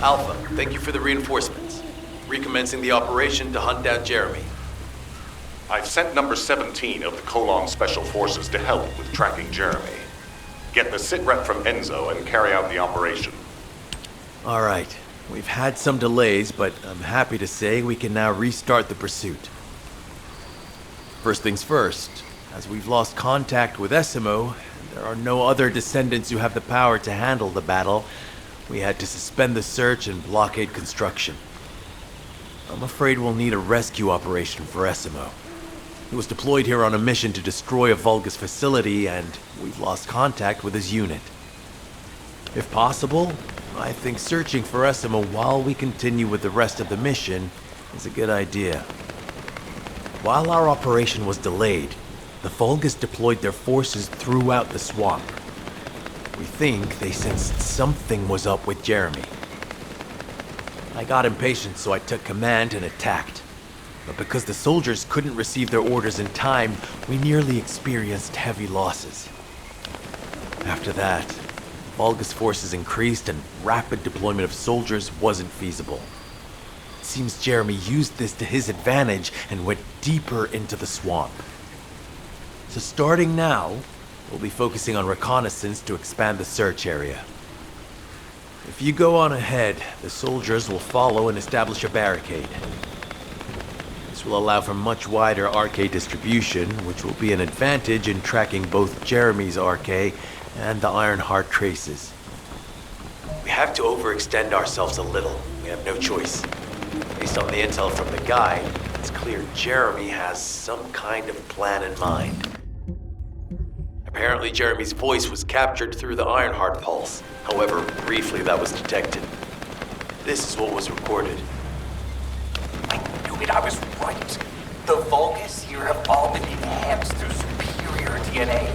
Alpha, thank you for the reinforcements. Recommencing the operation to hunt down Jeremy. I've sent number 17 of the Colon Special Forces to help with tracking Jeremy. Get the sitrep from Enzo and carry out the operation. All right. We've had some delays, but I'm happy to say we can now restart the pursuit. First things first, as we've lost contact with Essimo, and there are no other descendants who have the power to handle the battle, we had to suspend the search and blockade construction. I'm afraid we'll need a rescue operation for Essimo. He was deployed here on a mission to destroy a Vulgus facility, and we've lost contact with his unit. If possible, I think searching for Essimo while we continue with the rest of the mission is a good idea. While our operation was delayed, the Vulgus deployed their forces throughout the swamp. We think they sensed something was up with Jeremy. I got impatient, so I took command and attacked. But because the soldiers couldn't receive their orders in time, we nearly experienced heavy losses. After that, Vulgus forces increased and rapid deployment of soldiers wasn't feasible. It seems Jeremy used this to his advantage and went deeper into the swamp. So starting now, we'll be focusing on reconnaissance to expand the search area. If you go on ahead, the soldiers will follow and establish a barricade. This will allow for much wider RK distribution, which will be an advantage in tracking both Jeremy's RK and the Ironheart traces. We have to overextend ourselves a little. We have no choice. Based on the intel from the guide, it's clear Jeremy has some kind of plan in mind. Apparently Jeremy's voice was captured through the Ironheart pulse. However, briefly that was detected. This is what was recorded. I was right. The Vulgus here have all been enhanced through superior DNA.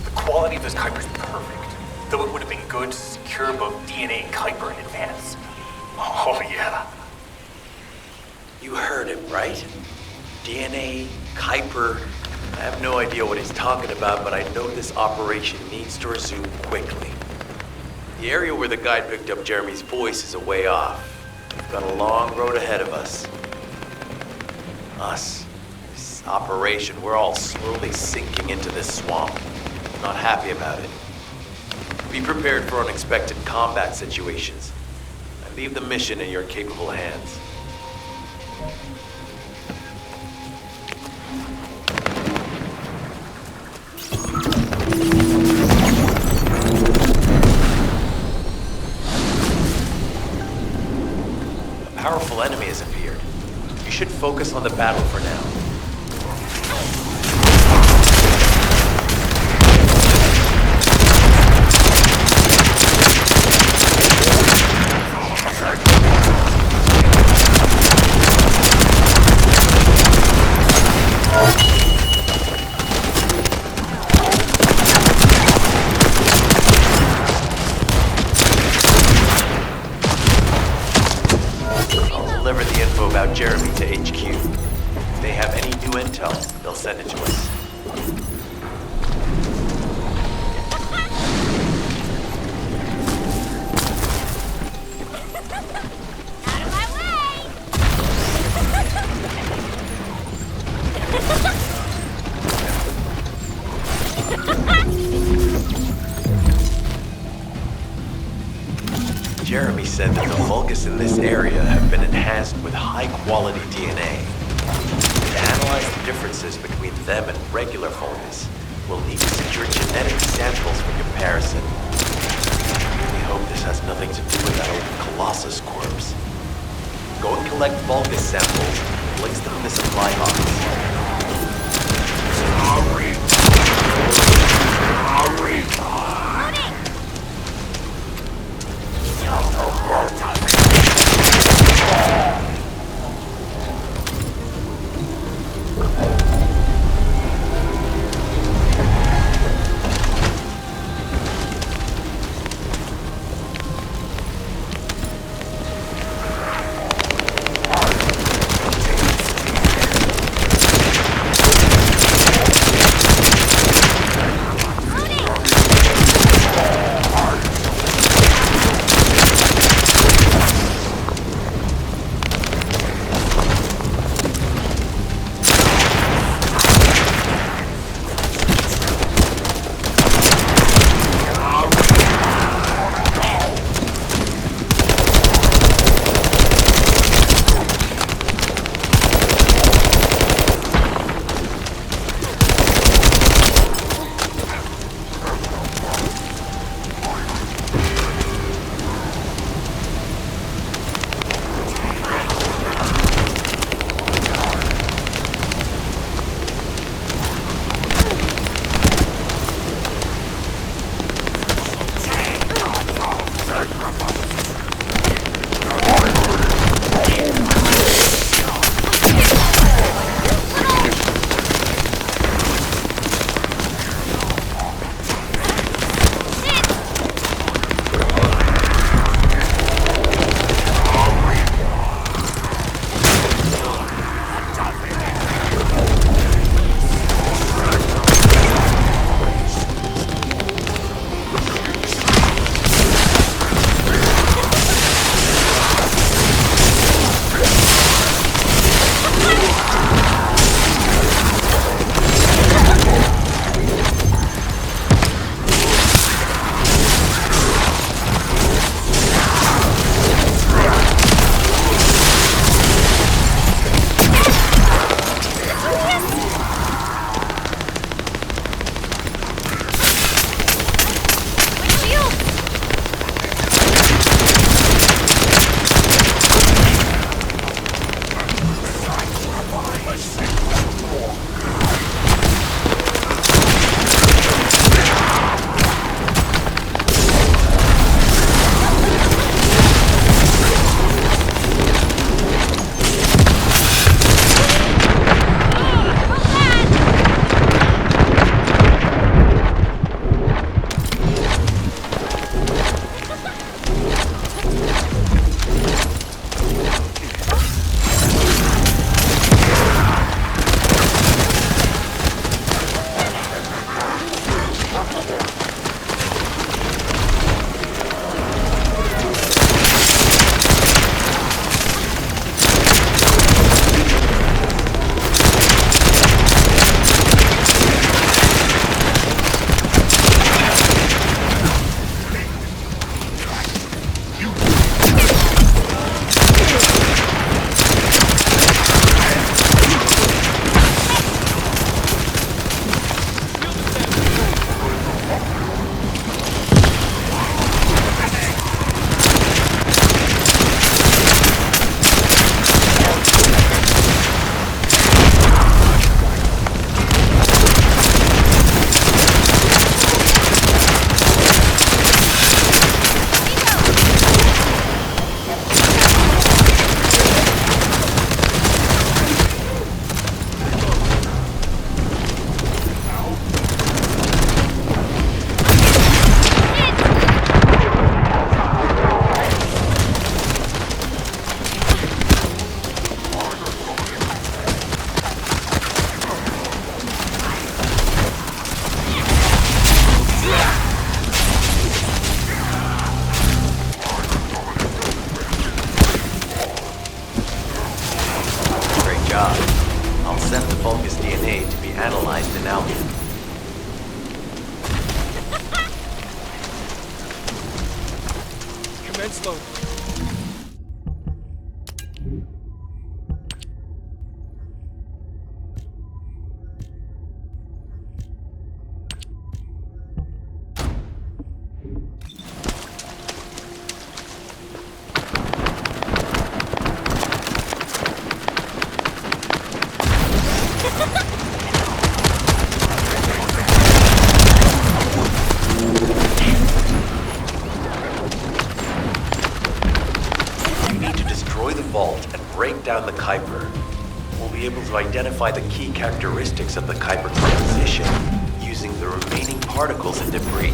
The quality of this Kuiper's perfect, though it would have been good to secure both DNA and Kuiper in advance. Oh yeah. You heard him, right? DNA, Kuiper. I have no idea what he's talking about, but I know this operation needs to resume quickly. The area where the guide picked up Jeremy's voice is a way off. We've got a long road ahead of us. This operation, we're all slowly sinking into this swamp. Not happy about it. Be prepared for unexpected combat situations. I leave the mission in your capable hands. A powerful enemy has appeared. You should focus on the battle for now. Deliver the info about Jeremy to HQ. If they have any new intel, they'll send it to us. Out of my way! Jeremy said that the Vulgus in this area have been enhanced with high-quality DNA. To analyze the differences between them and regular Vulgus, we'll need to secure genetic samples for comparison. We hope this has nothing to do with that old Colossus corpse. Go and collect Vulgus samples and place them in the supply box. and slow. Down the Kuiper. We'll be able to identify the key characteristics of the Kuiper composition using the remaining particles and debris.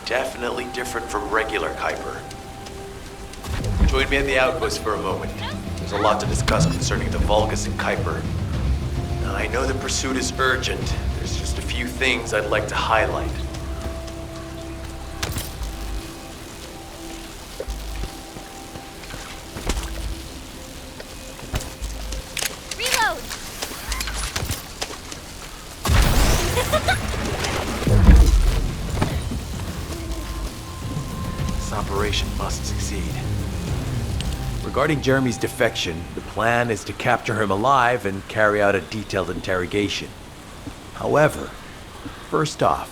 Definitely different from regular Kuiper. Join me at the outpost for a moment. There's a lot to discuss concerning the Vulgus and Kuiper. Now, I know the pursuit is urgent. There's just a few things I'd like to highlight. Reload! This operation must succeed. Regarding Jeremy's defection, the plan is to capture him alive and carry out a detailed interrogation. However, first off,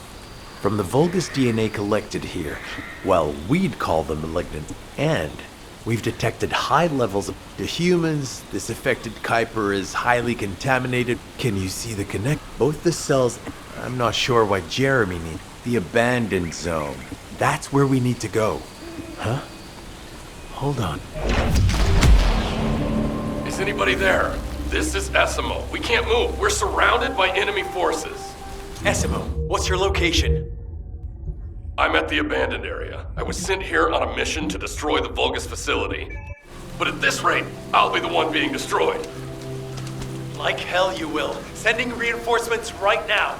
from the Vulgus DNA collected here, well, we'd call them malignant, and we've detected high levels of the humans. This affected Kuiper is highly contaminated. Can you see the connect? Both the cells, I'm not sure why Jeremy needs the abandoned zone. That's where we need to go. Huh? Hold on. Is anybody there? This is Essimo. We can't move. We're surrounded by enemy forces. Essimo, what's your location? I'm at the abandoned area. I was sent here on a mission to destroy the Vulgus facility. But at this rate, I'll be the one being destroyed. Like hell you will. Sending reinforcements right now.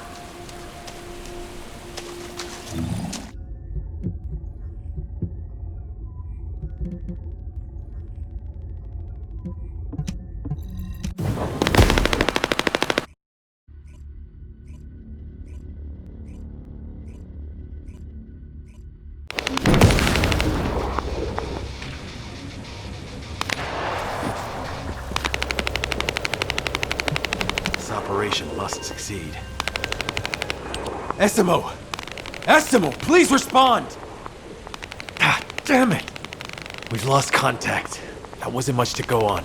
This operation must succeed. Essimo! Essimo, please respond! God damn it! We've lost contact. That wasn't much to go on.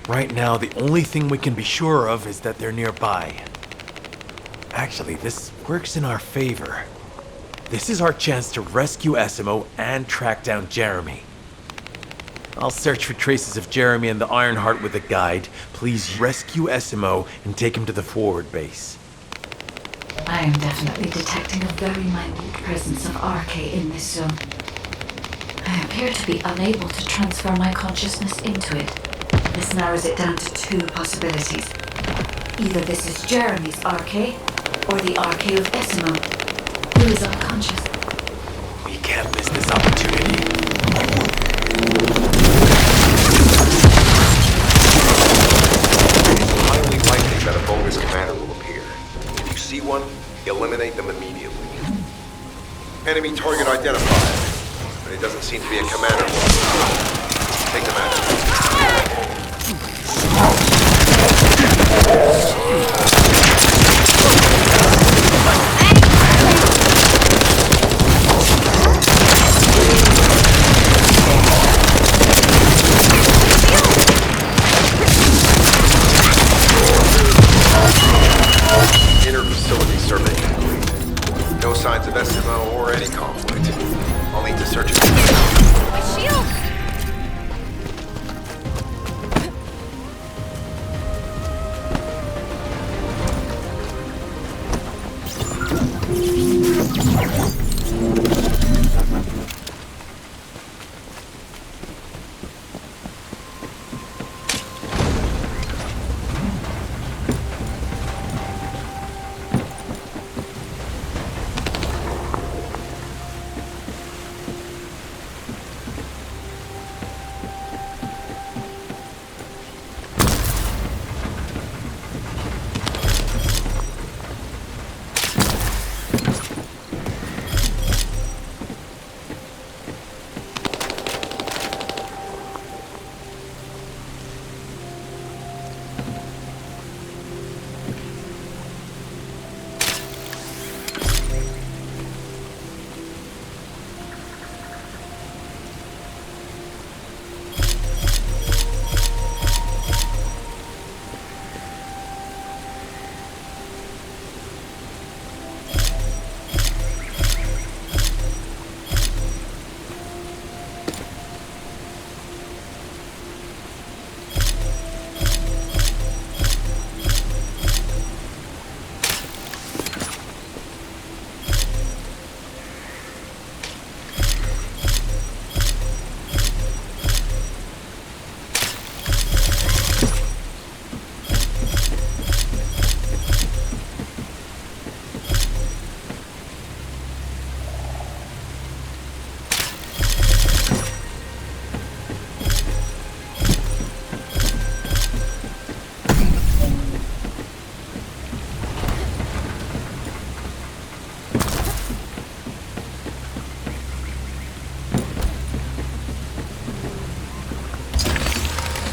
Right now, the only thing we can be sure of is that they're nearby. Actually, this works in our favor. This is our chance to rescue Essimo and track down Jeremy. I'll search for traces of Jeremy and the Ironheart with a guide. Please rescue Essimo and take him to the forward base. I am definitely detecting a very minute presence of RK in this zone. I appear to be unable to transfer my consciousness into it. This narrows it down to two possibilities. Either this is Jeremy's RK, or the RK of Essimo, who is unconscious. We can't miss this opportunity. It's highly likely that a Vulgus commander will appear. If you see one, eliminate them immediately. Enemy target identified. There doesn't seem to be a commander. Take them out. Inner facility survey complete. No signs of SMO or any conflict. I'll need to search it. My shield!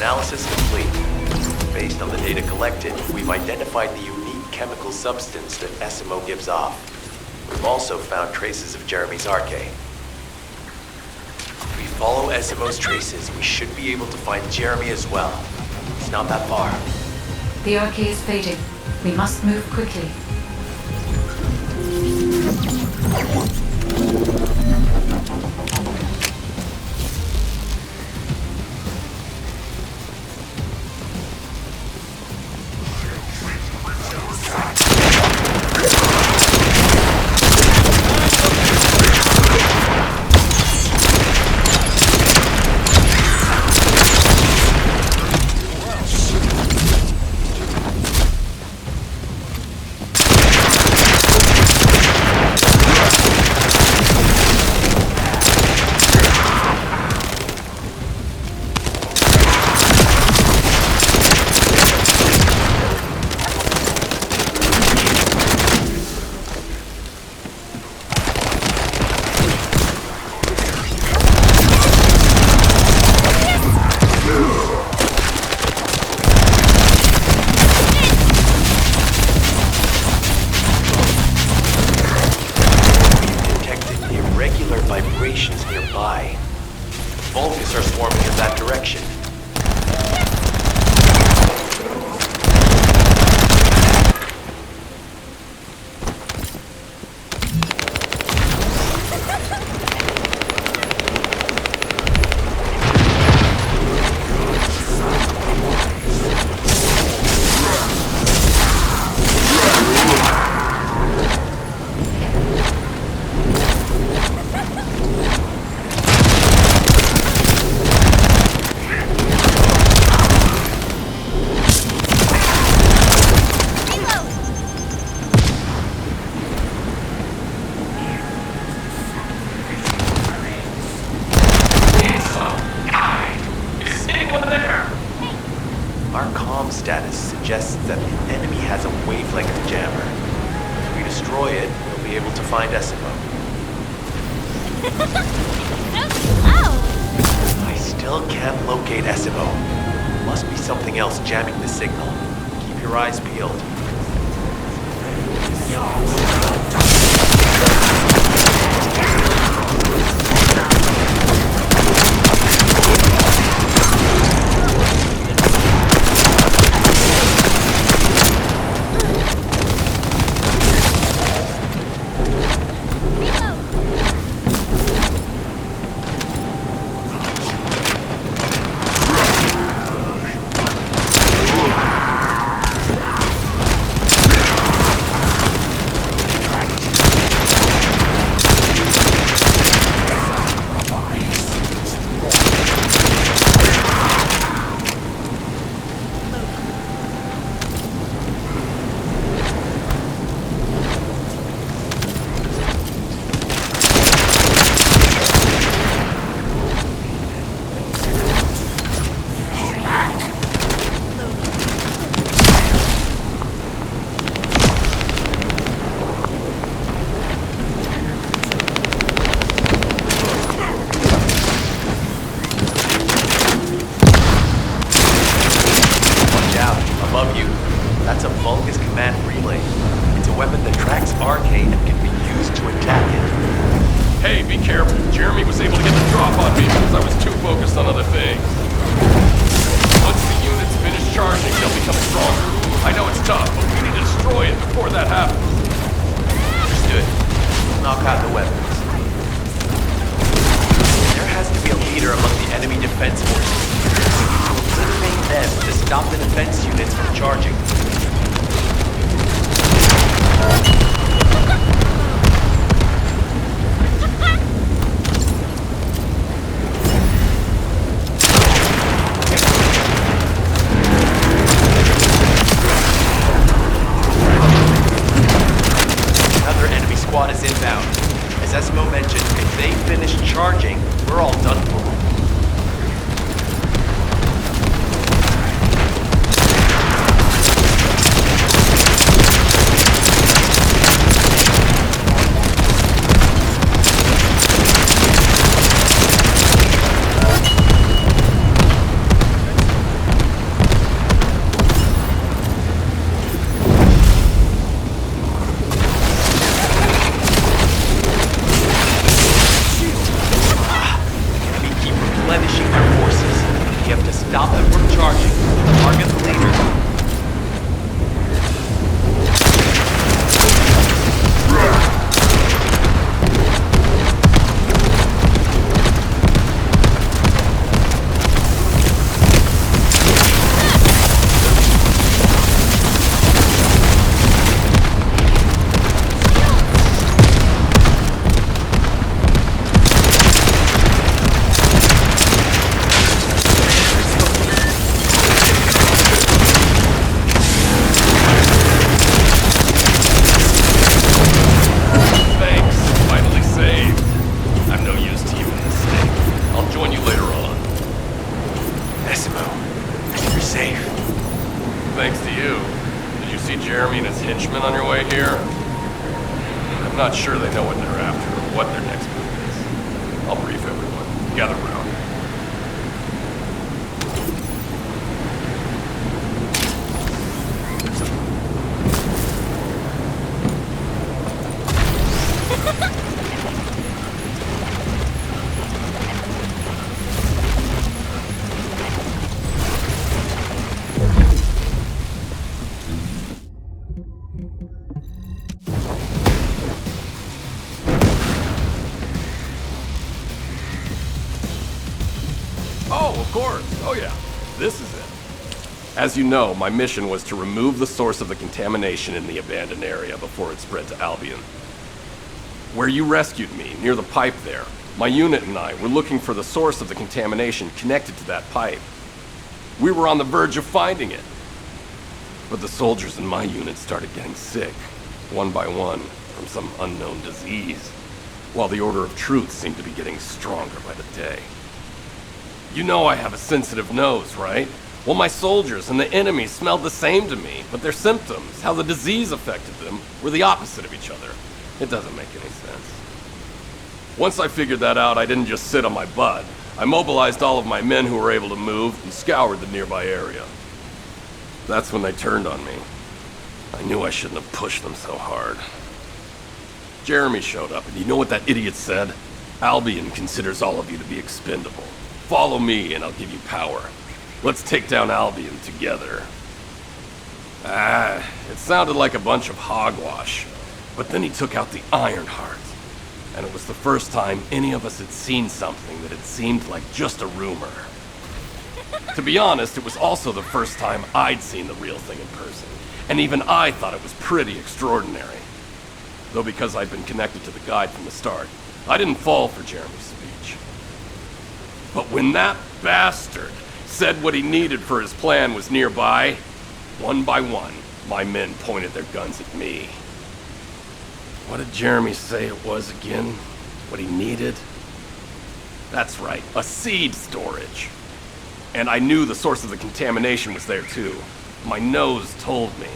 Analysis complete. Based on the data collected, we've identified the unique chemical substance that SMO gives off. We've also found traces of Jeremy's arcade. If we follow SMO's traces, we should be able to find Jeremy as well. It's not that far. The arcade is fading. We must move quickly. Vibrations nearby. Vulgus are swarming in that direction. Our comm status suggests that the enemy has a wavelength jammer. If we destroy it, we'll be able to find SMO. Oh! I still can't locate SMO. Must be something else jamming the signal. Keep your eyes peeled. That's a Vulgus command relay. It's a weapon that tracks RK and can be used to attack it. Hey, be careful. Jeremy was able to get the drop on me because I was too focused on other things. Once the units finish charging, they'll become stronger. I know it's tough, but we need to destroy it before that happens. Understood. Knock out the weapons. There has to be a leader among the enemy defense forces. We need to eliminate them to stop the defense units from charging. Another enemy squad is inbound. As Esmo mentioned, if they finish charging, we're all done for. Jeremy and his henchmen on your way here? I'm not sure they know what they're after or what their next move is. I'll brief everyone. Gather around. Oh, of course. Oh, yeah. This is it. As you know, my mission was to remove the source of the contamination in the abandoned area before it spread to Albion. Where you rescued me, near the pipe there, my unit and I were looking for the source of the contamination connected to that pipe. We were on the verge of finding it. But the soldiers in my unit started getting sick, one by one, from some unknown disease, while the Order of Truth seemed to be getting stronger by the day. You know I have a sensitive nose, right? Well, my soldiers and the enemy smelled the same to me, but their symptoms, how the disease affected them, were the opposite of each other. It doesn't make any sense. Once I figured that out, I didn't just sit on my butt. I mobilized all of my men who were able to move and scoured the nearby area. That's when they turned on me. I knew I shouldn't have pushed them so hard. Jeremy showed up, and you know what that idiot said? Albion considers all of you to be expendable. Follow me, and I'll give you power. Let's take down Albion together. It sounded like a bunch of hogwash. But then he took out the Ironheart. And it was the first time any of us had seen something that had seemed like just a rumor. To be honest, it was also the first time I'd seen the real thing in person. And even I thought it was pretty extraordinary. Though because I'd been connected to the guide from the start, I didn't fall for Jeremy's speech. But when that bastard said what he needed for his plan was nearby, one by one, my men pointed their guns at me. What did Jeremy say it was again? What he needed? That's right, a seed storage. And I knew the source of the contamination was there too. My nose told me.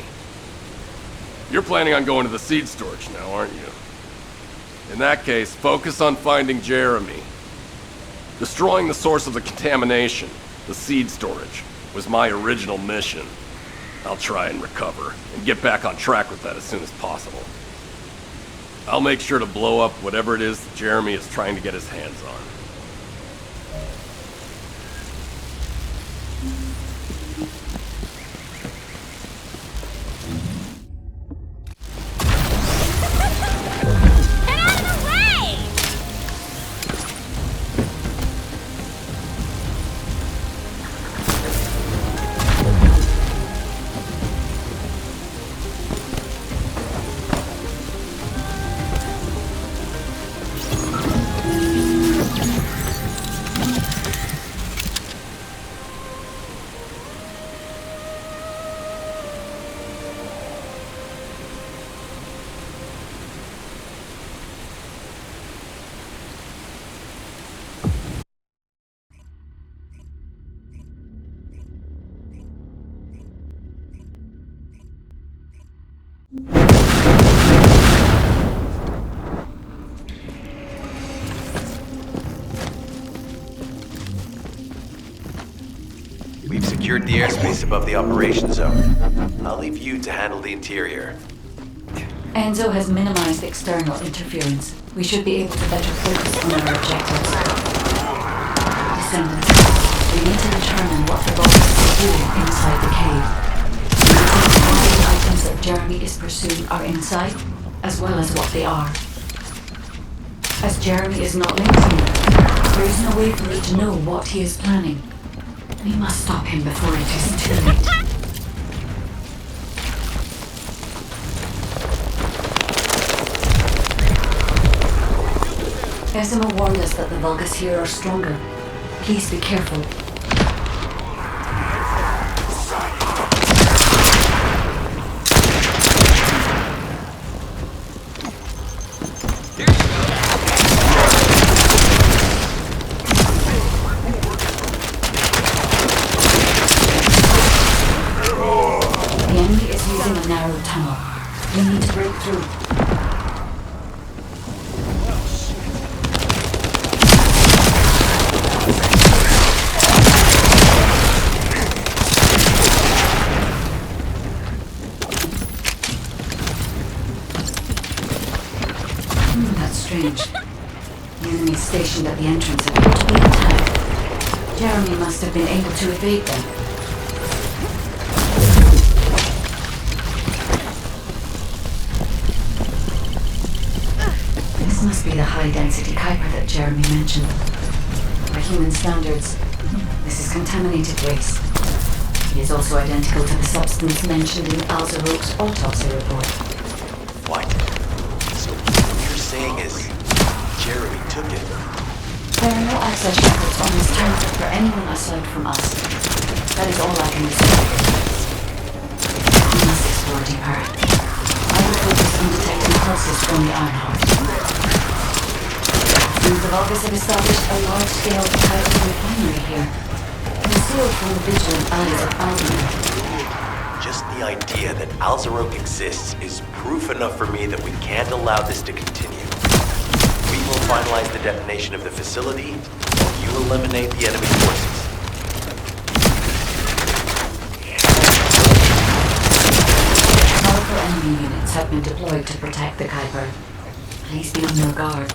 You're planning on going to the seed storage now, aren't you? In that case, focus on finding Jeremy. Destroying the source of the contamination, the seed storage, was my original mission. I'll try and recover, and get back on track with that as soon as possible. I'll make sure to blow up whatever it is that Jeremy is trying to get his hands on. Get out of the way! We've secured the airspace above the operation zone. I'll leave you to handle the interior. Enzo has minimized external interference. We should be able to better focus on our objectives. Descendants, we need to determine what the boss is doing inside the cave. We need to know the items that Jeremy is pursuing are inside, as well as what they are. As Jeremy is not linked to me, there is no way for me to know what he is planning. We must stop him before it is too late. Esimo warned us that the Vulgus here are stronger. Please be careful. The enemy is using a narrow tunnel. We need to break through. That's strange. The enemies stationed at the entrance appear to be intact. Jeremy must have been able to evade them. This must be the high-density Kuiper that Jeremy mentioned. By human standards, this is contaminated waste. It is also identical to the substance mentioned in Alzaroke's autopsy report. What? So what you're saying is Jeremy took it? There are no access records on this terminal for anyone aside from us. That is all I can decide. We must explore deeper. I will focus on detecting pulses from the Ironheart. The Vulgus have established a large-scale Titan refinery here, concealed from the vigilant eyes of Albion. Just the idea that Alzaroke exists is proof enough for me that we can't allow this to continue. We will finalize the detonation of the facility, while you eliminate the enemy forces. Powerful enemy units have been deployed to protect the Kuiper. Please be on your guard.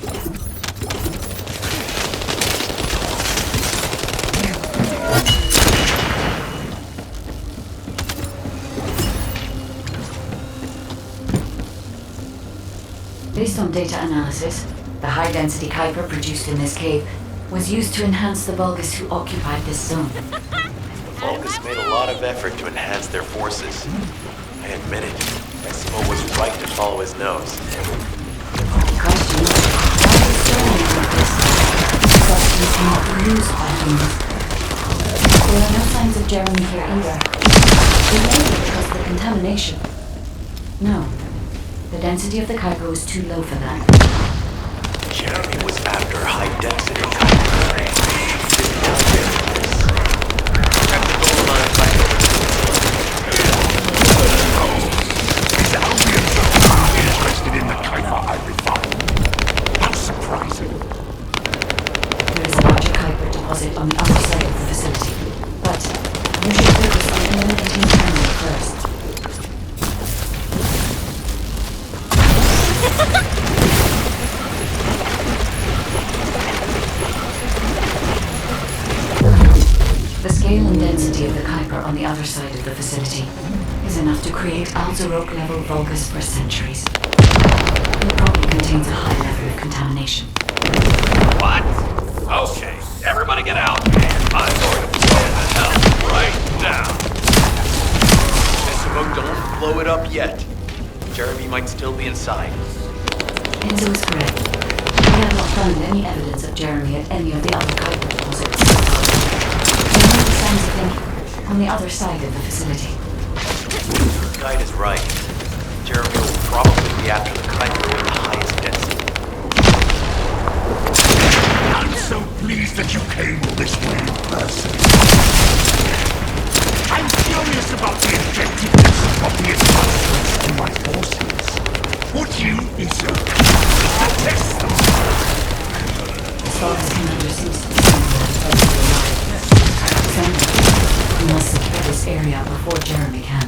Based on data analysis, the high-density Kuiper produced in this cave was used to enhance the Vulgus who occupied this zone. The Vulgus made a lot of effort to enhance their forces. I admit it, Esmo was right to follow his nose. The question is, why is Jeremy like this? These substances cannot be used by humans. There are no signs of Jeremy here either. It may be because of the contamination. No. The density of the Kuiper was too low for that. Jeremy was after high-density Kuiper. Didn't know this. Practical amount of Kuiper. Is Albion so interested in the Kuiper I refined? How surprising. There is a larger Kuiper deposit on the other side of the facility, but you should focus on eliminating Jeremy first. The scale and density of the Kuiper on the other side of the facility is enough to create Alzarok-level Vulgus for centuries. It probably contains a high level of contamination. What? Okay, everybody get out. I'm going to blow the hell right now. Esmo, don't blow it up yet. Jeremy might still be inside. Enzo is correct. We have not found any evidence of Jeremy at any of the other Kuiper deposits. There may be signs of him on the other side of the facility. Guide is right. Jeremy will probably be after the Kuiper with the highest density. I'm so pleased that you came all this way in person. I'm curious about the effectiveness of the adjustments to my forces. Would you be so kind as to test them? As far as Commander seems to be alive. Send we must secure this area before Jeremy can.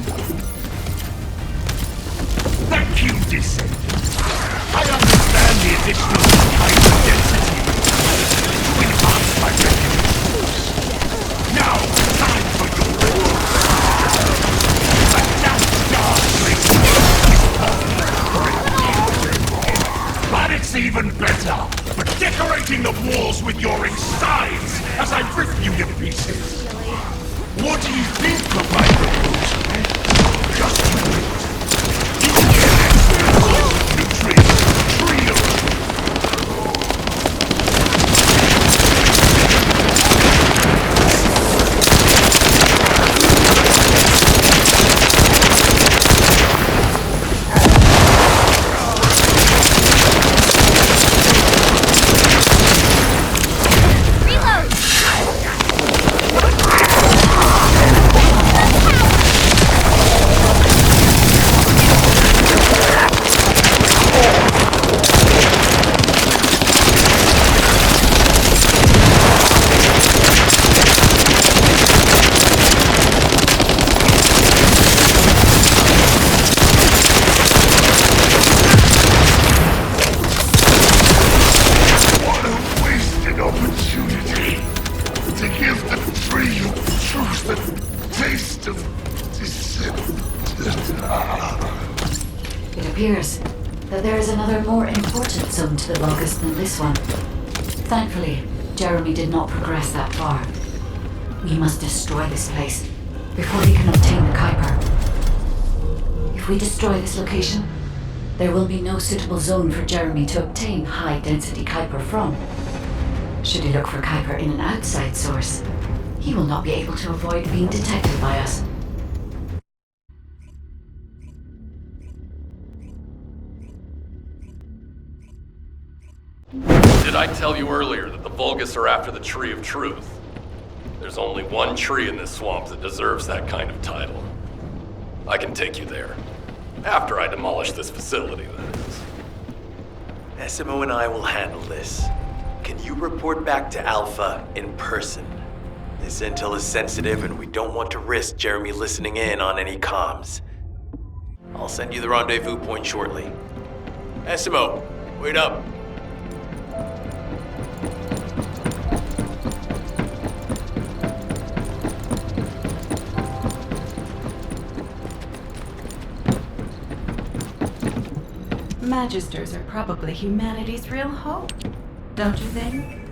Thank you, Descendant. I understand the additional kind of density to enhance my regular force. Now, time for your reward. A damp dark place is perfect. But it's even better for decorating the walls with your insides as I rip you to pieces. What do you think of my proposal? Just you wait. You get extra nutrients, trio. It appears that there is another more important zone to the Vulgus than this one. Thankfully, Jeremy did not progress that far. We must destroy this place before he can obtain the Kuiper. If we destroy this location, there will be no suitable zone for Jeremy to obtain high-density Kuiper from. Should he look for Kuiper in an outside source, he will not be able to avoid being detected by us. Did I tell you earlier that the Vulgus are after the Tree of Truth? There's only one tree in this swamp that deserves that kind of title. I can take you there. After I demolish this facility, that is. SMO and I will handle this. Can you report back to Alpha in person? This intel is sensitive and we don't want to risk Jeremy listening in on any comms. I'll send you the rendezvous point shortly. SMO, wait up. Magisters are probably humanity's real hope, don't you think?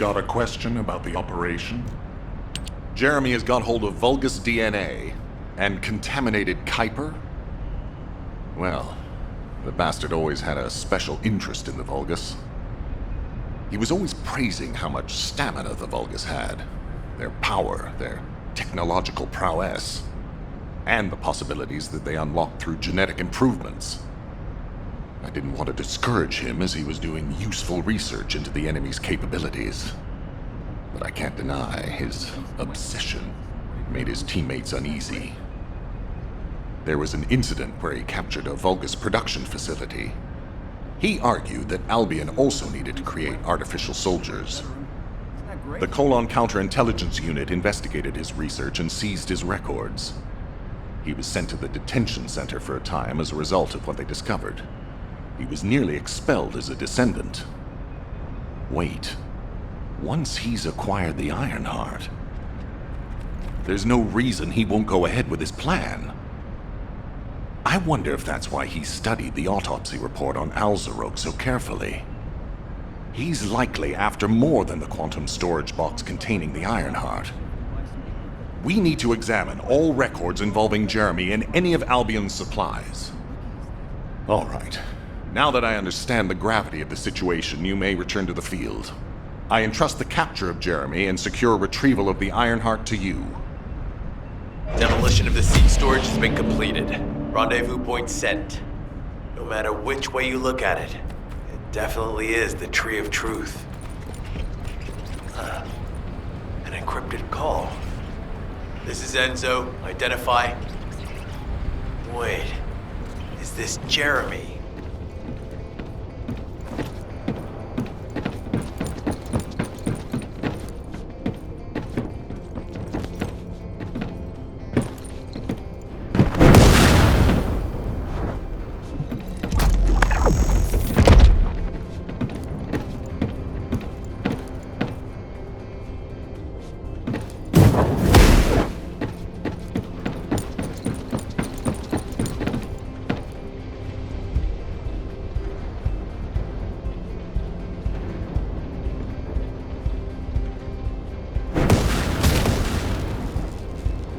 Got a question about the operation? Jeremy has got hold of Vulgus DNA and contaminated Kuiper? Well, the bastard always had a special interest in the Vulgus. He was always praising how much stamina the Vulgus had, their power, their technological prowess, and the possibilities that they unlocked through genetic improvements. I didn't want to discourage him as he was doing useful research into the enemy's capabilities. But I can't deny his obsession made his teammates uneasy. There was an incident where he captured a Vulgus production facility. He argued that Albion also needed to create artificial soldiers. The Colon Counterintelligence Unit investigated his research and seized his records. He was sent to the detention center for a time as a result of what they discovered. He was nearly expelled as a descendant. Wait. Once he's acquired the Ironheart, there's no reason he won't go ahead with his plan. I wonder if that's why he studied the autopsy report on Alzarok so carefully. He's likely after more than the quantum storage box containing the Ironheart. We need to examine all records involving Jeremy and any of Albion's supplies. All right. Now that I understand the gravity of the situation, you may return to the field. I entrust the capture of Jeremy and secure retrieval of the Ironheart to you. Demolition of the seed storage has been completed. Rendezvous point set. No matter which way you look at it, it definitely is the Tree of Truth. An encrypted call. This is Enzo. Identify. Wait. Is this Jeremy?